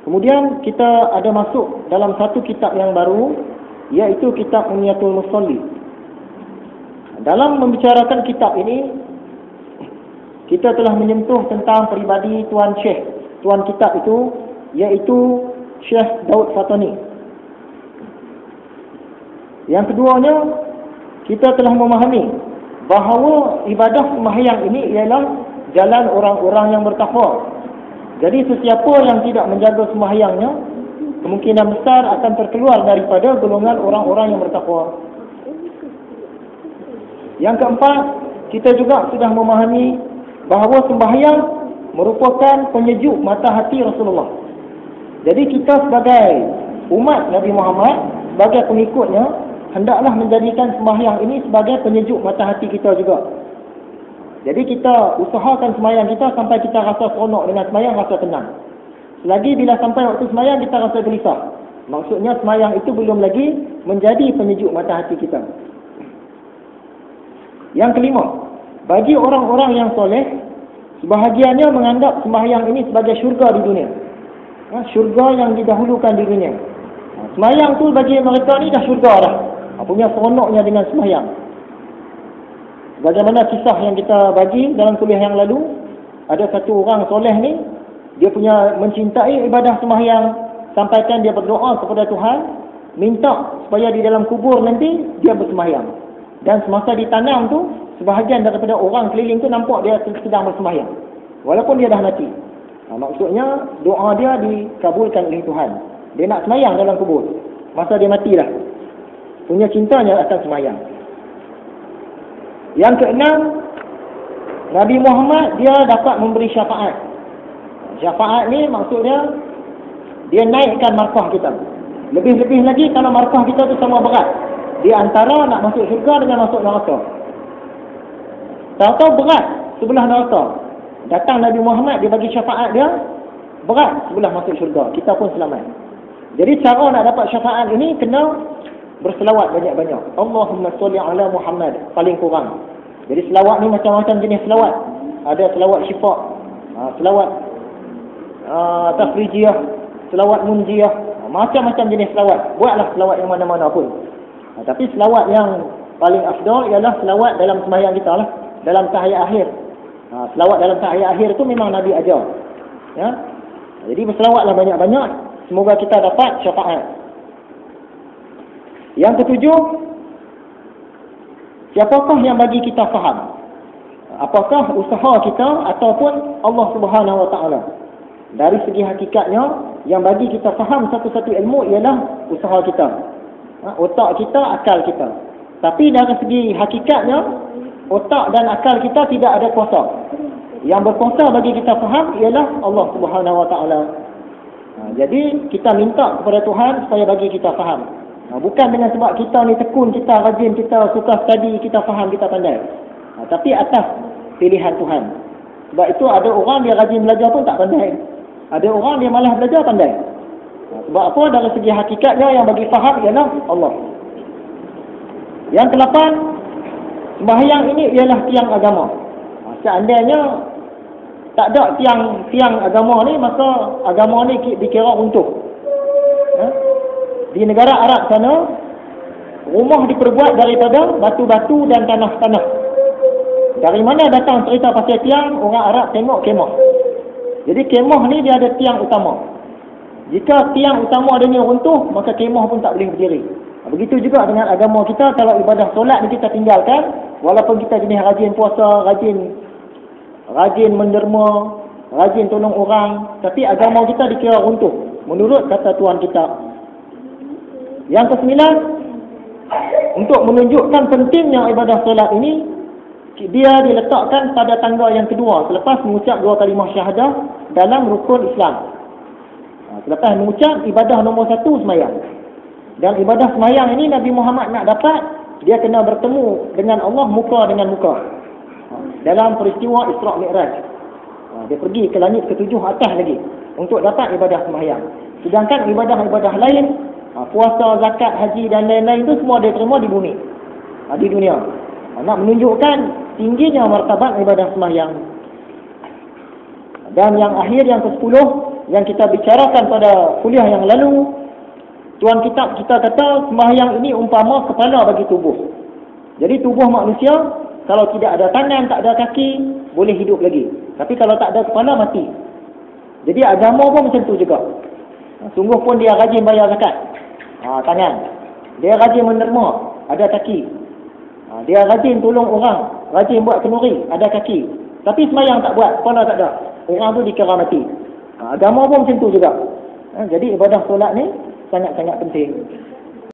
Kemudian kita ada masuk dalam satu kitab yang baru, iaitu kitab Umniyatul Musalli. Dalam membicarakan kitab ini, kita telah menyentuh tentang peribadi Tuan Syekh, Tuan kitab itu, iaitu Syekh Daud Fatani. Yang keduanya, kita telah memahami bahawa ibadah sembahyang ini ialah jalan orang-orang yang bertakwa. Jadi sesiapa yang tidak menjaga sembahyangnya, kemungkinan besar akan terkeluar daripada golongan orang-orang yang bertakwa. Yang keempat, kita juga sudah memahami bahawa sembahyang merupakan penyejuk mata hati Rasulullah. Jadi kita sebagai umat Nabi Muhammad, sebagai pengikutnya, hendaklah menjadikan sembahyang ini sebagai penyejuk mata hati kita juga. Jadi kita usahakan sembahyang kita sampai kita rasa seronok dengan sembahyang, rasa tenang. Selagi bila sampai waktu sembahyang kita rasa gelisah, maksudnya sembahyang itu belum lagi menjadi penyejuk mata hati kita. Yang kelima, bagi orang-orang yang soleh, sebahagiannya menganggap sembahyang ini sebagai syurga di dunia. Syurga yang didahulukan di dunia. Sembahyang tu bagi mereka ni dah syurga dah. Punya seronoknya dengan sembahyang. Bagaimana kisah yang kita bagi dalam kuliah yang lalu, ada satu orang soleh ni, dia punya mencintai ibadah sembahyang, sampaikan dia berdoa kepada Tuhan, minta supaya di dalam kubur nanti dia bersembahyang. Dan semasa ditanam tu, sebahagian daripada orang keliling tu nampak dia sedang bersembahyang, walaupun dia dah mati. Maksudnya doa dia dikabulkan oleh Tuhan. Dia nak sembahyang dalam kubur masa dia mati lah. Punya cintanya akan sembahyang. Yang keenam, Nabi Muhammad dia dapat memberi syafaat. Syafaat ni maksudnya dia naikkan markah kita. Lebih-lebih lagi kalau markah kita tu sama berat, di antara nak masuk syurga dengan masuk neraka. Tahu-tahu berat sebelah neraka, datang Nabi Muhammad dia bagi syafaat dia, berat sebelah masuk syurga, kita pun selamat. Jadi cara nak dapat syafaat ini kena berselawat banyak-banyak. Allahumma sholli ala Muhammad, paling kurang. Jadi selawat ni macam-macam jenis selawat. Ada selawat syifa, selawat tafrijiyah, selawat munjiyah, macam-macam jenis selawat. Buatlah selawat yang mana-mana pun. Tapi selawat yang paling afdal ialah selawat dalam sembahyang kita lah, dalam tahiyat akhir. Selawat dalam tahiyat akhir tu memang Nabi ajar. Ya. Jadi berselawatlah banyak-banyak, semoga kita dapat syafaat. Yang ketujuh, siapakah yang bagi kita faham? Apakah usaha kita ataupun Allah Subhanahu Wa Taala? Dari segi hakikatnya, yang bagi kita faham satu-satu ilmu ialah usaha kita, otak kita, akal kita. Tapi dari segi hakikatnya, otak dan akal kita tidak ada kuasa. Yang berkuasa bagi kita faham ialah Allah Subhanahu Wa Taala. Jadi kita minta kepada Tuhan supaya bagi kita faham. Bukan dengan sebab kita ni tekun, kita rajin, kita suka study, kita faham, kita pandai. Tapi atas pilihan Tuhan. Sebab itu ada orang dia rajin belajar pun tak pandai. Ada orang dia malas belajar pandai. Sebab apa? Dari segi hakikatnya yang bagi faham ialah Allah. Yang ke-8, sembahyang ini ialah tiang agama. Seandainya tak ada tiang agama ni, maka agama ni dikira runtuh. Di negara Arab sana, rumah diperbuat daripada batu-batu dan tanah-tanah. Dari mana datang cerita pasal tiang? Orang Arab tengok kemah. Jadi kemah ni dia ada tiang utama. Jika tiang utama dia ni runtuh, maka kemah pun tak boleh berdiri. Begitu juga dengan agama kita. Kalau ibadah solat ni kita tinggalkan, walaupun kita jenis rajin puasa, rajin menderma, rajin tolong orang, tapi agama kita dikira runtuh menurut kata Tuhan kita. Yang ke-9, untuk menunjukkan pentingnya ibadah solat ini, dia diletakkan pada tangga yang kedua selepas mengucap 2 kalimah syahadah dalam rukun Islam. Selepas mengucap, ibadah nombor 1 sembahyang. Dan ibadah sembahyang ini Nabi Muhammad nak dapat, dia kena bertemu dengan Allah muka dengan muka. Dalam peristiwa Isra' Mi'raj, dia pergi ke langit ke-7 atas lagi untuk dapat ibadah sembahyang. Sedangkan ibadah-ibadah lain, puasa, zakat, haji dan lain-lain itu semua dia terima di bumi, di dunia. Nak menunjukkan tingginya martabat ibadah sembahyang. Dan yang akhir, yang ke-10, yang kita bicarakan pada kuliah yang lalu, tuan kitab kita kata sembahyang ini umpama kepala bagi tubuh. Jadi tubuh manusia kalau tidak ada tangan, tak ada kaki, boleh hidup lagi. Tapi kalau tak ada kepala, mati. Jadi agama pun macam tu juga. Sungguh pun dia rajin bayar zakat, tangan. Dia rajin menerima, ada kaki. Dia rajin tolong orang, rajin buat kenduri, ada kaki. Tapi sembahyang tak buat, kepala tak ada. Orang tu dikira mati. Agama pun macam tu juga. Jadi ibadah solat ni sangat-sangat penting.